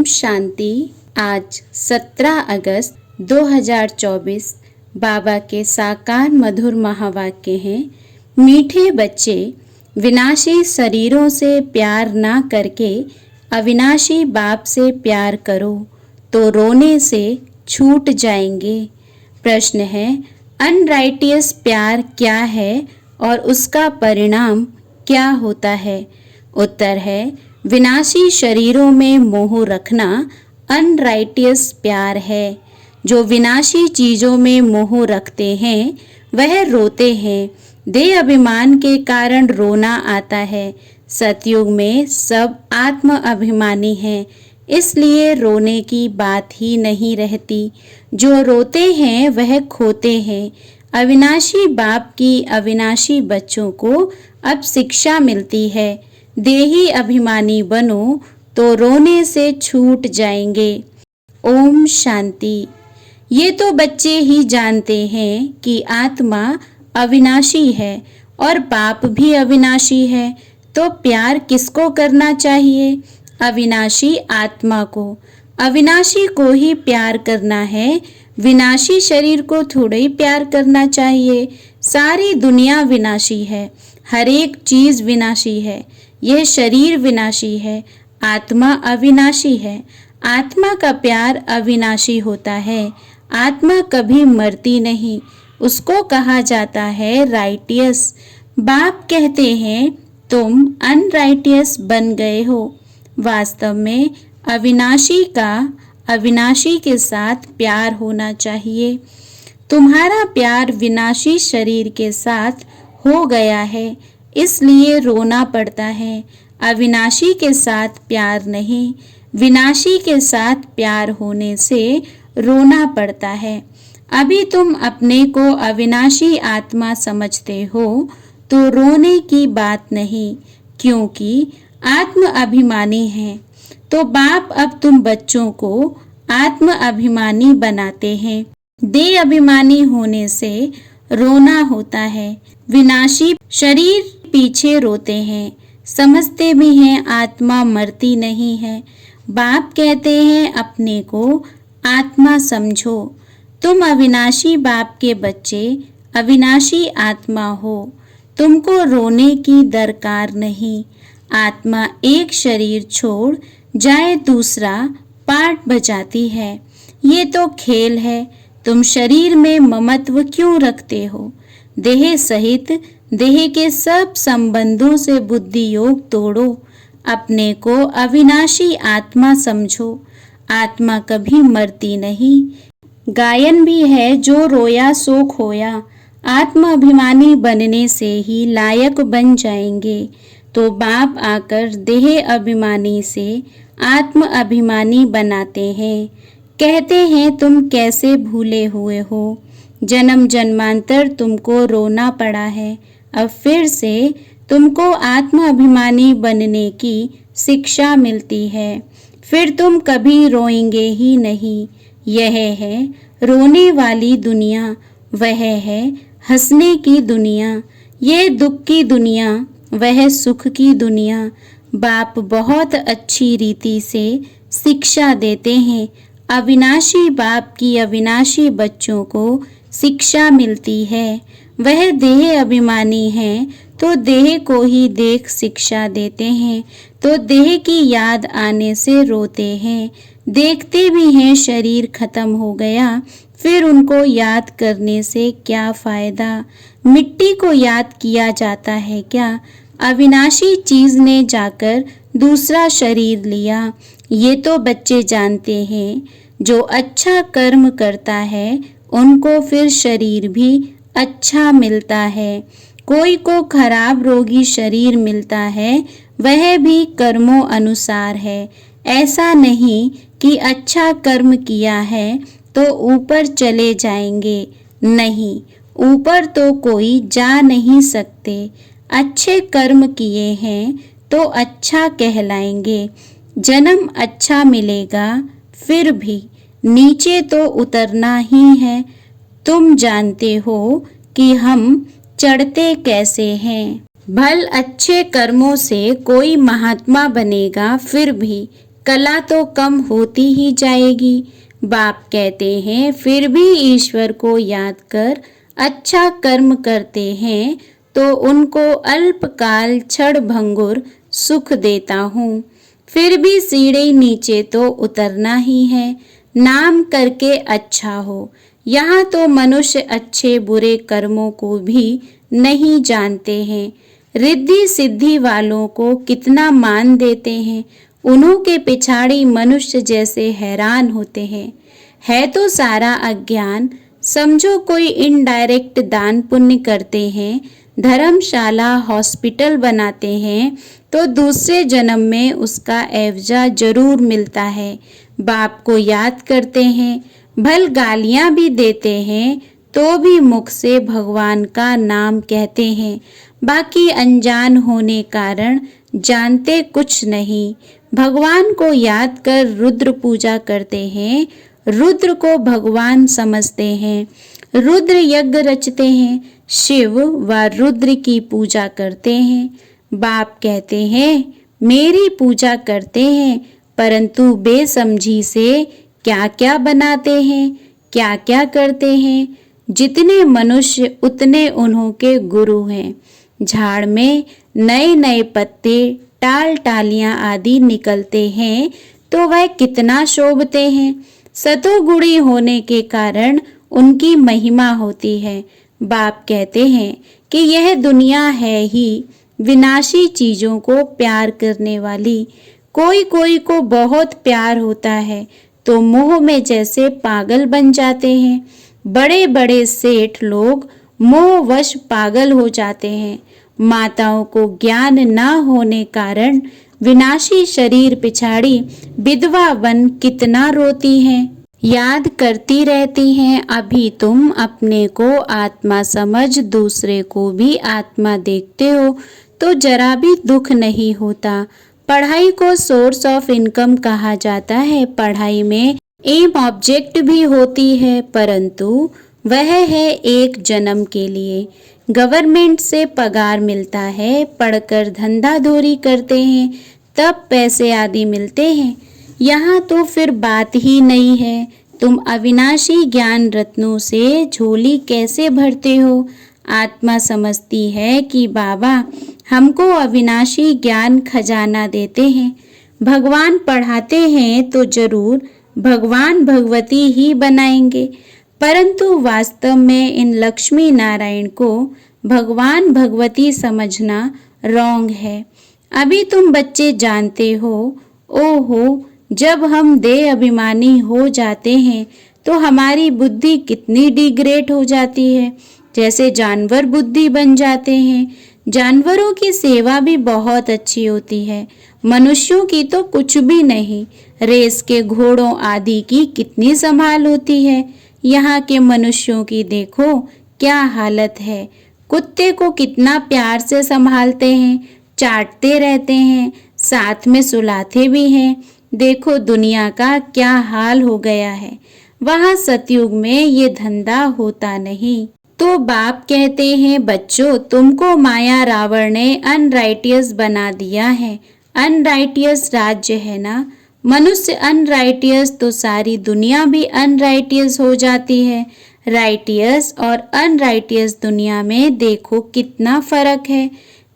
ओम शांति। आज 17 अगस्त 2024 बाबा के साकार मधुर महावाक्य हैं। मीठे बच्चे, विनाशी शरीरों से प्यार ना करके अविनाशी बाप से प्यार करो तो रोने से छूट जाएंगे। प्रश्न है, अनराइटियस प्यार क्या है और उसका परिणाम क्या होता है? उत्तर है, विनाशी शरीरों में मोह रखना अनराइटियस प्यार है। जो विनाशी चीजों में मोह रखते हैं वह रोते हैं। देह अभिमान के कारण रोना आता है। सतयुग में सब आत्म अभिमानी हैं, इसलिए रोने की बात ही नहीं रहती। जो रोते हैं वह खोते हैं। अविनाशी बाप की अविनाशी बच्चों को अब शिक्षा मिलती है। देही अभिमानी बनो तो रोने से छूट जाएंगे। ओम शांति। ये तो बच्चे ही जानते हैं कि आत्मा अविनाशी है और बाप भी अविनाशी है, तो प्यार किसको करना चाहिए? अविनाशी आत्मा को। अविनाशी को ही प्यार करना है, विनाशी शरीर को थोड़ा ही प्यार करना चाहिए। सारी दुनिया विनाशी है, हर एक चीज विनाशी है। यह शरीर विनाशी है, आत्मा अविनाशी है। आत्मा का प्यार अविनाशी होता है। आत्मा कभी मरती नहीं, उसको कहा जाता है राइटियस। बाप कहते हैं तुम अनराइटियस बन गए हो। वास्तव में अविनाशी का अविनाशी के साथ प्यार होना चाहिए। तुम्हारा प्यार विनाशी शरीर के साथ हो गया है, इसलिए रोना पड़ता है। अविनाशी के साथ प्यार नहीं, विनाशी के साथ प्यार होने से रोना पड़ता है। अभी तुम अपने को अविनाशी आत्मा समझते हो तो रोने की बात नहीं, क्योंकि आत्म अभिमानी है। तो बाप अब तुम बच्चों को आत्म अभिमानी बनाते हैं। देह अभिमानी होने से रोना होता है। विनाशी शरीर पीछे रोते हैं, समझते भी हैं आत्मा मरती नहीं है। बाप कहते हैं अपने को आत्मा समझो। तुम अविनाशी बाप के बच्चे, अविनाशी आत्मा हो। तुमको रोने की दरकार नहीं। आत्मा एक शरीर छोड़ जाए दूसरा पार्ट बजाती है। ये तो खेल है। तुम शरीर में ममत्व क्यों रखते हो? देह सहित देह के सब संबंधों से बुद्धि योग तोड़ो। अपने को अविनाशी आत्मा समझो। आत्मा कभी मरती नहीं। गायन भी है, जो रोया सो खोया। आत्म अभिमानी बनने से ही लायक बन जाएंगे। तो बाप आकर देह अभिमानी से आत्म अभिमानी बनाते हैं। कहते हैं तुम कैसे भूले हुए हो, जन्म जन्मांतर तुमको रोना पड़ा है। अब फिर से तुमको आत्म अभिमानी बनने की शिक्षा मिलती है। फिर तुम कभी रोएंगे ही नहीं। यह है रोने वाली दुनिया, वह है हंसने की दुनिया। ये दुख की दुनिया, वह सुख की दुनिया। बाप बहुत अच्छी रीति से शिक्षा देते हैं। अविनाशी बाप की अविनाशी बच्चों को शिक्षा मिलती है। वह देह अभिमानी हैं तो देह को ही देख शिक्षा देते हैं, तो देह की याद आने से रोते हैं। देखते भी हैं शरीर खत्म हो गया, फिर उनको याद करने से क्या फायदा? मिट्टी को याद किया जाता है क्या? अविनाशी चीज ने जाकर दूसरा शरीर लिया। ये तो बच्चे जानते हैं। जो अच्छा कर्म करता है उनको फिर शरीर भी अच्छा मिलता है। कोई को खराब रोगी शरीर मिलता है, वह भी कर्मों अनुसार है। ऐसा नहीं कि अच्छा कर्म किया है तो ऊपर चले जाएंगे। नहीं, ऊपर तो कोई जा नहीं सकते। अच्छे कर्म किए हैं तो अच्छा कहलाएंगे। जन्म अच्छा मिलेगा, फिर भी नीचे तो उतरना ही है। तुम जानते हो कि हम चढ़ते कैसे हैं। भल अच्छे कर्मों से कोई महात्मा बनेगा, फिर भी कला तो कम होती ही जाएगी। बाप कहते हैं फिर भी ईश्वर को याद कर अच्छा कर्म करते हैं तो उनको अल्पकाल क्षण भंगुर सुख देता हूँ। फिर भी सीढ़ी नीचे तो उतरना ही है, नाम करके अच्छा हो। यहाँ तो मनुष्य अच्छे बुरे कर्मों को भी नहीं जानते हैं। रिद्धि सिद्धि वालों को कितना मान देते हैं, उन्हों के पिछाड़ी मनुष्य जैसे हैरान होते हैं। है तो सारा अज्ञान। समझो कोई इनडायरेक्ट दान पुण्य करते हैं, धर्मशाला हॉस्पिटल बनाते हैं तो दूसरे जन्म में उसका एवजा जरूर मिलता है। बाप को याद करते हैं, भल गालियां भी देते हैं तो भी मुख से भगवान का नाम कहते हैं। बाकी अनजान होने कारण जानते कुछ नहीं। भगवान को याद कर रुद्र पूजा करते हैं, रुद्र को भगवान समझते हैं। रुद्र यज्ञ रचते हैं, शिव व रुद्र की पूजा करते हैं। बाप कहते हैं मेरी पूजा करते हैं, परंतु बेसमझी से क्या क्या बनाते हैं, क्या क्या करते हैं। जितने मनुष्य उतने उन्हों के गुरु हैं। झाड़ में नए नए पत्ते टाल टालियां आदि निकलते हैं तो वह कितना शोभते हैं। सतोगुणी होने के कारण उनकी महिमा होती है। बाप कहते हैं कि यह दुनिया है ही विनाशी चीजों को प्यार करने वाली। कोई कोई को बहुत प्यार होता है तो मोह में जैसे पागल बन जाते हैं। बड़े बड़े सेठ लोग मोहवश पागल हो जाते हैं। माताओं को ज्ञान न होने कारण विनाशी शरीर पिछाड़ी विधवा बन कितना रोती हैं। याद करती रहती हैं अभी तुम अपने को आत्मा समझ दूसरे को भी आत्मा देखते हो तो जरा भी दुख नहीं होता। पढ़ाई को सोर्स ऑफ इनकम कहा जाता है। पढ़ाई में एम ऑब्जेक्ट भी होती है, परंतु वह है एक जन्म के लिए। गवर्नमेंट से पगार मिलता है, पढ़कर धंधा धोरी करते हैं तब पैसे आदि मिलते हैं। यहाँ तो फिर बात ही नहीं है। तुम अविनाशी ज्ञान रत्नों से झोली कैसे भरते हो। आत्मा समझती है कि बाबा हमको अविनाशी ज्ञान खजाना देते हैं। भगवान पढ़ाते हैं तो जरूर भगवान भगवती ही बनाएंगे, परंतु वास्तव में इन लक्ष्मी नारायण को भगवान भगवती समझना रॉन्ग है। अभी तुम बच्चे जानते हो, ओहो जब हम देह अभिमानी हो जाते हैं तो हमारी बुद्धि कितनी डिग्रेड हो जाती है, जैसे जानवर बुद्धि बन जाते हैं। जानवरों की सेवा भी बहुत अच्छी होती है, मनुष्यों की तो कुछ भी नहीं। रेस के घोड़ों आदि की कितनी संभाल होती है, यहाँ के मनुष्यों की देखो क्या हालत है। कुत्ते को कितना प्यार से संभालते हैं, चाटते रहते हैं, साथ में सुलाते भी हैं। देखो दुनिया का क्या हाल हो गया है। वहाँ सतयुग में ये धंधा होता नहीं। तो बाप कहते हैं बच्चों तुमको माया रावण ने अनराइटियस बना दिया है। अनराइटियस राज्य है ना, मनुष्य अनराइटियस तो सारी दुनिया भी अनराइटियस हो जाती है। राइटियस और अनराइटियस दुनिया में देखो कितना फर्क है।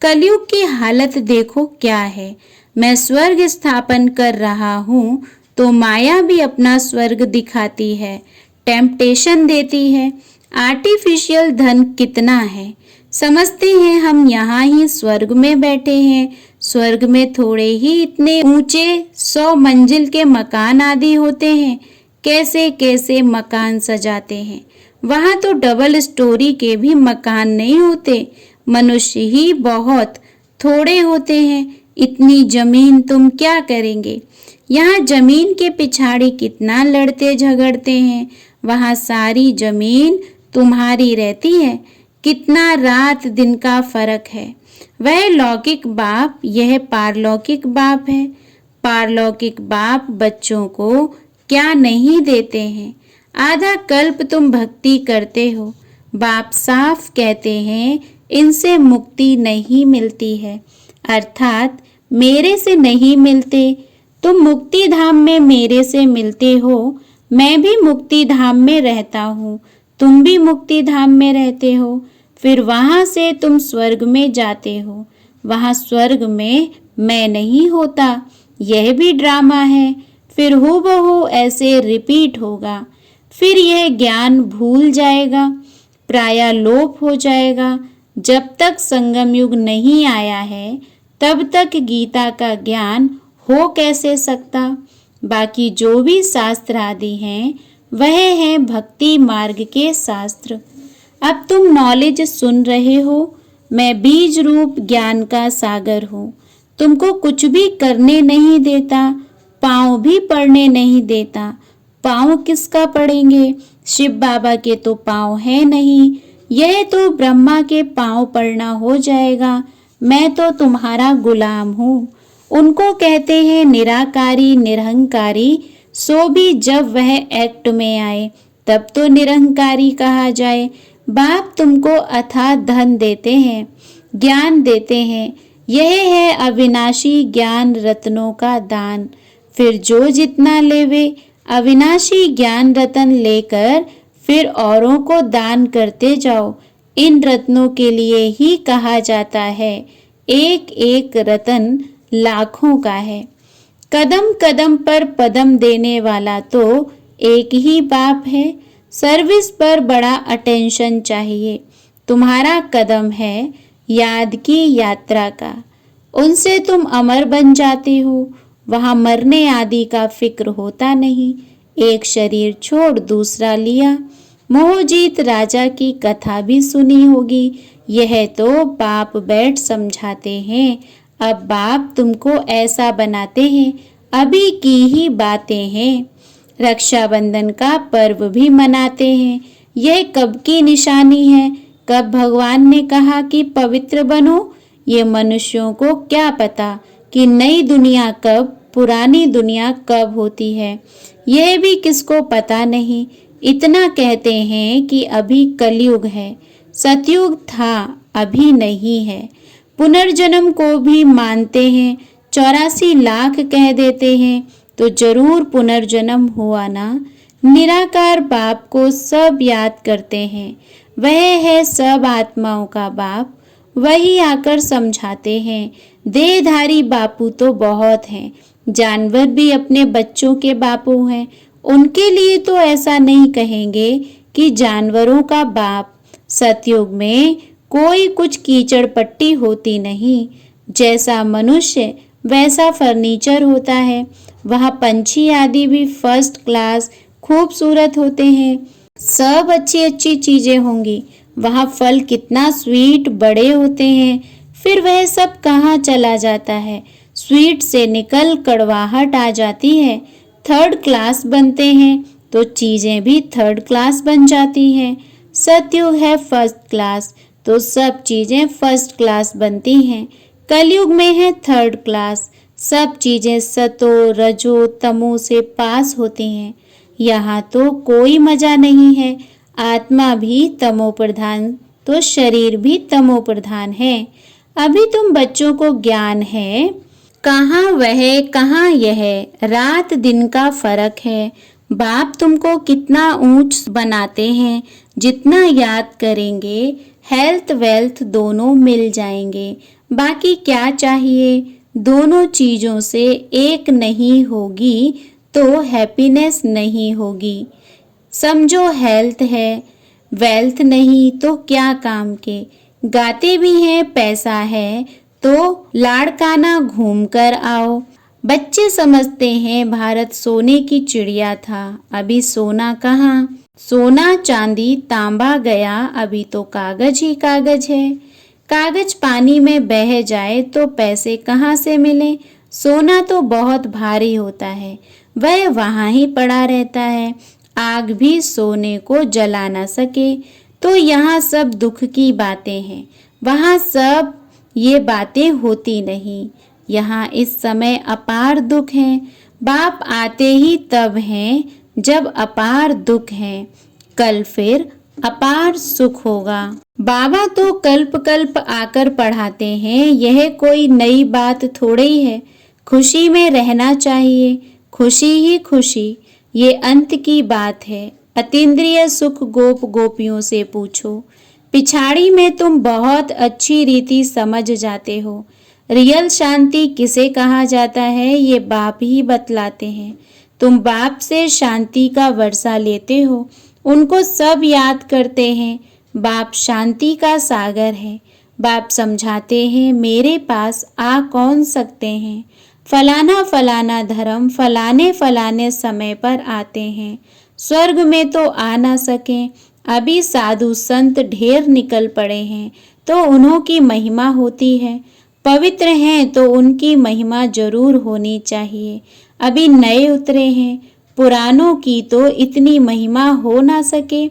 कलयुग की हालत देखो क्या है। मैं स्वर्ग स्थापन कर रहा हूँ तो माया भी अपना स्वर्ग दिखाती है, टेम्पटेशन देती है। आर्टिफिशियल धन कितना है, समझते हैं हम यहाँ ही स्वर्ग में बैठे हैं। स्वर्ग में थोड़े ही इतने ऊंचे 100 मंजिल के मकान आदि होते हैं। कैसे कैसे मकान सजाते हैं। वहाँ तो डबल स्टोरी के भी मकान नहीं होते, मनुष्य ही बहुत थोड़े होते हैं। इतनी जमीन तुम क्या करेंगे। यहाँ जमीन के पिछाड़ी कितना लड़ते झगड़ते हैं, वहाँ सारी जमीन तुम्हारी रहती है। कितना रात दिन का फर्क है। वह लौकिक बाप, यह पारलौकिक बाप है। पारलौकिक बाप बच्चों को क्या नहीं देते हैं। आधा कल्प तुम भक्ति करते हो, बाप साफ कहते हैं इनसे मुक्ति नहीं मिलती है, अर्थात मेरे से नहीं मिलते। तुम मुक्ति धाम में मेरे से मिलते हो, मैं भी मुक्ति धाम में रहता हूँ, तुम भी मुक्ति धाम में रहते हो। फिर वहाँ से तुम स्वर्ग में जाते हो, वहाँ स्वर्ग में मैं नहीं होता। यह भी ड्रामा है। फिर हूबहू ऐसे रिपीट होगा। फिर यह ज्ञान भूल जाएगा, प्रायः लोप हो जाएगा। जब तक संगम युग नहीं आया है तब तक गीता का ज्ञान हो कैसे सकता। बाकी जो भी शास्त्र आदि हैं वह हैं भक्ति मार्ग के शास्त्र। अब तुम नॉलेज सुन रहे हो। मैं बीज रूप ज्ञान का सागर हूँ। तुमको कुछ भी करने नहीं देता, पाँव भी पड़ने नहीं देता। पाँव किसका पड़ेंगे? शिव बाबा के तो पाँव है नहीं। यह तो ब्रह्मा के पाँव पड़ना हो जाएगा। मैं तो तुम्हारा गुलाम हूँ। उनको कहते हैं निराकारी निरहंकारी। सो भी जब वह एक्ट में आए तब तो निरहंकारी कहा जाए। बाप तुमको अथाह धन देते हैं, ज्ञान देते हैं। यह है अविनाशी ज्ञान रत्नों का दान। फिर जो जितना लेवे अविनाशी ज्ञान रतन लेकर फिर औरों को दान करते जाओ। इन रत्नों के लिए ही कहा जाता है एक एक रतन लाखों का है। कदम कदम पर पदम देने वाला तो एक ही बाप है। सर्विस पर बड़ा अटेंशन चाहिए। तुम्हारा कदम है याद की यात्रा का, उनसे तुम अमर बन जाते हो। वहाँ मरने आदि का फिक्र होता नहीं। एक शरीर छोड़ दूसरा लिया। मोहजीत राजा की कथा भी सुनी होगी। यह तो बाप बैठ समझाते हैं। अब बाप तुमको ऐसा बनाते हैं। अभी की ही बातें हैं। रक्षाबंधन का पर्व भी मनाते हैं। यह कब की निशानी है? कब भगवान ने कहा कि पवित्र बनो? ये मनुष्यों को क्या पता कि नई दुनिया कब, पुरानी दुनिया कब होती है। यह भी किसको पता नहीं। इतना कहते हैं कि अभी कलयुग है। सतयुग था, अभी नहीं है। पुनर्जन्म को भी मानते हैं। 84 लाख कह देते हैं तो जरूर पुनर्जन्म हुआ ना। निराकार बाप को सब याद करते हैं। वह है सब आत्माओं का बाप। वही आकर समझाते हैं। देहधारी बापू तो बहुत हैं। जानवर भी अपने बच्चों के बापू हैं। उनके लिए तो ऐसा नहीं कहेंगे कि जानवरों का बाप। सतयुग में कोई कुछ कीचड़ पट्टी होती नहीं। जैसा मनुष्य वैसा फर्नीचर होता है। वहाँ पंछी आदि भी फर्स्ट क्लास खूबसूरत होते हैं। सब अच्छी अच्छी चीजें होंगी। वहाँ फल कितना स्वीट बड़े होते हैं। फिर वह सब कहाँ चला जाता है? स्वीट से निकल कड़वाहट आ जाती है। थर्ड क्लास बनते हैं तो चीजें भी थर्ड क्लास बन जाती हैं। सतयुग है फर्स्ट क्लास तो सब चीजें फर्स्ट क्लास बनती हैं। कलयुग में है थर्ड क्लास। सब चीजें सतो रजो तमो से पास होती हैं। यहाँ तो कोई मजा नहीं है। आत्मा भी तमो प्रधान तो शरीर भी तमो प्रधान है। अभी तुम बच्चों को ज्ञान है। कहाँ वह कहाँ यह, रात दिन का फर्क है। बाप तुमको कितना ऊंच बनाते हैं। जितना याद करेंगे हेल्थ वेल्थ दोनों मिल जाएंगे। बाकी क्या चाहिए? दोनों चीजों से एक नहीं होगी तो हैप्पीनेस नहीं होगी। समझो हेल्थ है, वेल्थ नहीं तो क्या काम के। गाते भी हैं पैसा है तो लाड़काना घूम कर आओ। बच्चे समझते हैं भारत सोने की चिड़िया था। अभी सोना कहाँ? सोना चांदी तांबा गया, अभी तो कागज ही कागज है। कागज पानी में बह जाए तो पैसे कहाँ से मिले? सोना तो बहुत भारी होता है, वह वहाँ ही पड़ा रहता है। आग भी सोने को जला ना सके। तो यहाँ सब दुख की बातें हैं, वहाँ सब ये बातें होती नहीं। यहाँ इस समय अपार दुख है। बाप आते ही तब हैं जब अपार दुख है। कल फिर अपार सुख होगा। बाबा तो कल्प कल्प आकर पढ़ाते हैं। यह कोई नई बात थोड़ी है। खुशी में रहना चाहिए, खुशी ही खुशी, ये अंत की बात है। अतीन्द्रिय सुख गोप गोपियों से पूछो, पिछाड़ी में तुम बहुत अच्छी रीति समझ जाते हो। रियल शांति किसे कहा जाता है ये बाप ही बतलाते हैं। तुम बाप से शांति का वर्षा लेते हो, उनको सब याद करते हैं। बाप शांति का सागर है। बाप समझाते हैं, मेरे पास आ कौन सकते हैं। फलाना फलाना धर्म फलाने फलाने समय पर आते हैं, स्वर्ग में तो आ ना सकें। अभी साधु संत ढेर निकल पड़े हैं तो उन्हों की महिमा होती है। पवित्र हैं तो उनकी महिमा जरूर होनी चाहिए। अभी नए उतरे हैं, पुरानों की तो इतनी महिमा हो ना सके।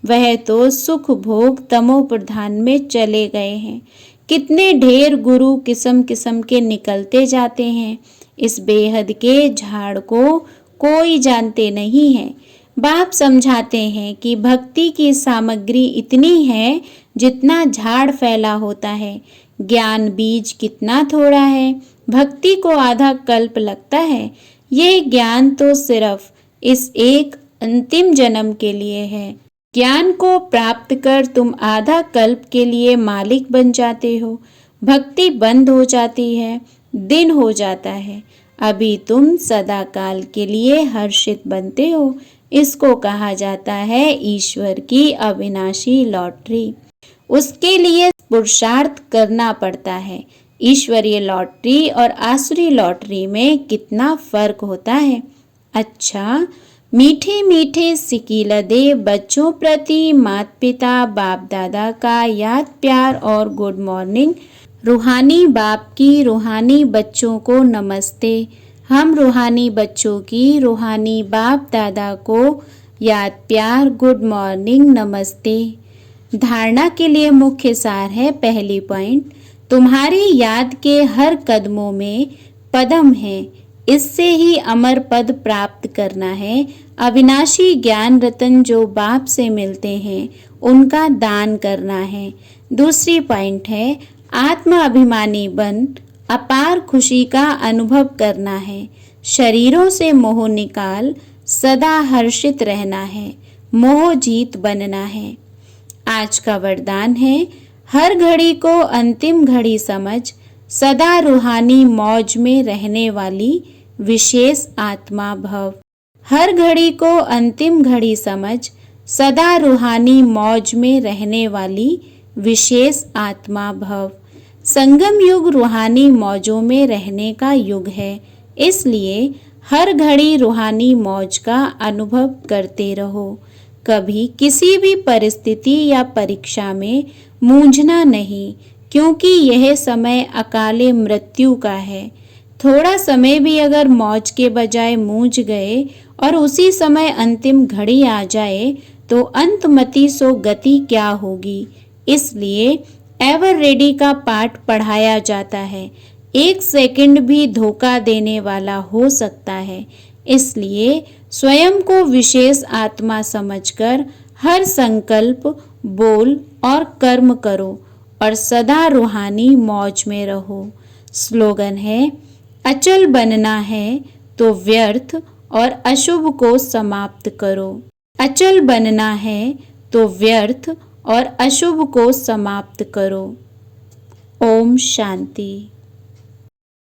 वह तो सुख भोग तमो प्रधान में चले गए हैं। कितने ढेर गुरु किस्म किस्म के निकलते जाते हैं, इस बेहद के झाड़ को कोई जानते नहीं है। बाप समझाते हैं कि भक्ति की सामग्री इतनी है जितना झाड़ फैला होता है। ज्ञान बीज कितना थोड़ा है, भक्ति को आधा कल्प लगता है। ये ज्ञान तो सिर्फ इस एक अंतिम जन्म के लिए है। ज्ञान को प्राप्त कर तुम आधा कल्प के लिए मालिक बन जाते हो। भक्ति बंद हो जाती है, दिन हो जाता है। अभी तुम सदा काल के लिए हर्षित बनते हो। इसको कहा जाता है ईश्वर की अविनाशी लॉटरी। उसके लिए पुरुषार्थ करना पड़ता है। ईश्वरीय लॉटरी और आसुरी लॉटरी में कितना फर्क होता है। अच्छा, मीठे मीठे सिकीलदे बच्चों प्रति माता पिता बाप दादा का याद प्यार और गुड मॉर्निंग। रूहानी बाप की रूहानी बच्चों को नमस्ते। हम रूहानी बच्चों की रूहानी बाप दादा को याद प्यार गुड मॉर्निंग नमस्ते। धारणा के लिए मुख्य सार है, पहली पॉइंट, तुम्हारी याद के हर कदमों में पदम है, इससे ही अमर पद प्राप्त करना है। अविनाशी ज्ञान रतन जो बाप से मिलते हैं उनका दान करना है। दूसरी पॉइंट है, आत्म अभिमानी बन अपार खुशी का अनुभव करना है। शरीरों से मोह निकाल सदा हर्षित रहना है, मोह जीत बनना है। आज का वरदान है, हर घड़ी को अंतिम घड़ी समझ सदा रूहानी मौज में रहने वाली विशेष आत्मा भव। हर घड़ी को अंतिम घड़ी समझ सदा रूहानी मौज में रहने वाली विशेष आत्मा भव। संगम युग रूहानी मौजों में रहने का युग है, इसलिए हर घड़ी रूहानी मौज का अनुभव करते रहो। कभी किसी भी परिस्थिति या परीक्षा में मूंझना नहीं, क्योंकि यह समय अकाले मृत्यु का है। थोड़ा समय भी अगर मौज के बजाय मूंझ गए और उसी समय अंतिम घड़ी आ जाए तो अंतमति सो गति क्या होगी। इसलिए एवर रेडी का पाठ पढ़ाया जाता है। एक सेकंड भी धोखा देने वाला हो सकता है, इसलिए स्वयं को विशेष आत्मा समझकर हर संकल्प, बोल और कर्म करो और सदा रूहानी मौज में रहो। स्लोगन है, अचल बनना है तो व्यर्थ और अशुभ को समाप्त करो। अचल बनना है तो व्यर्थ और अशुभ को समाप्त करो। ओम शांति।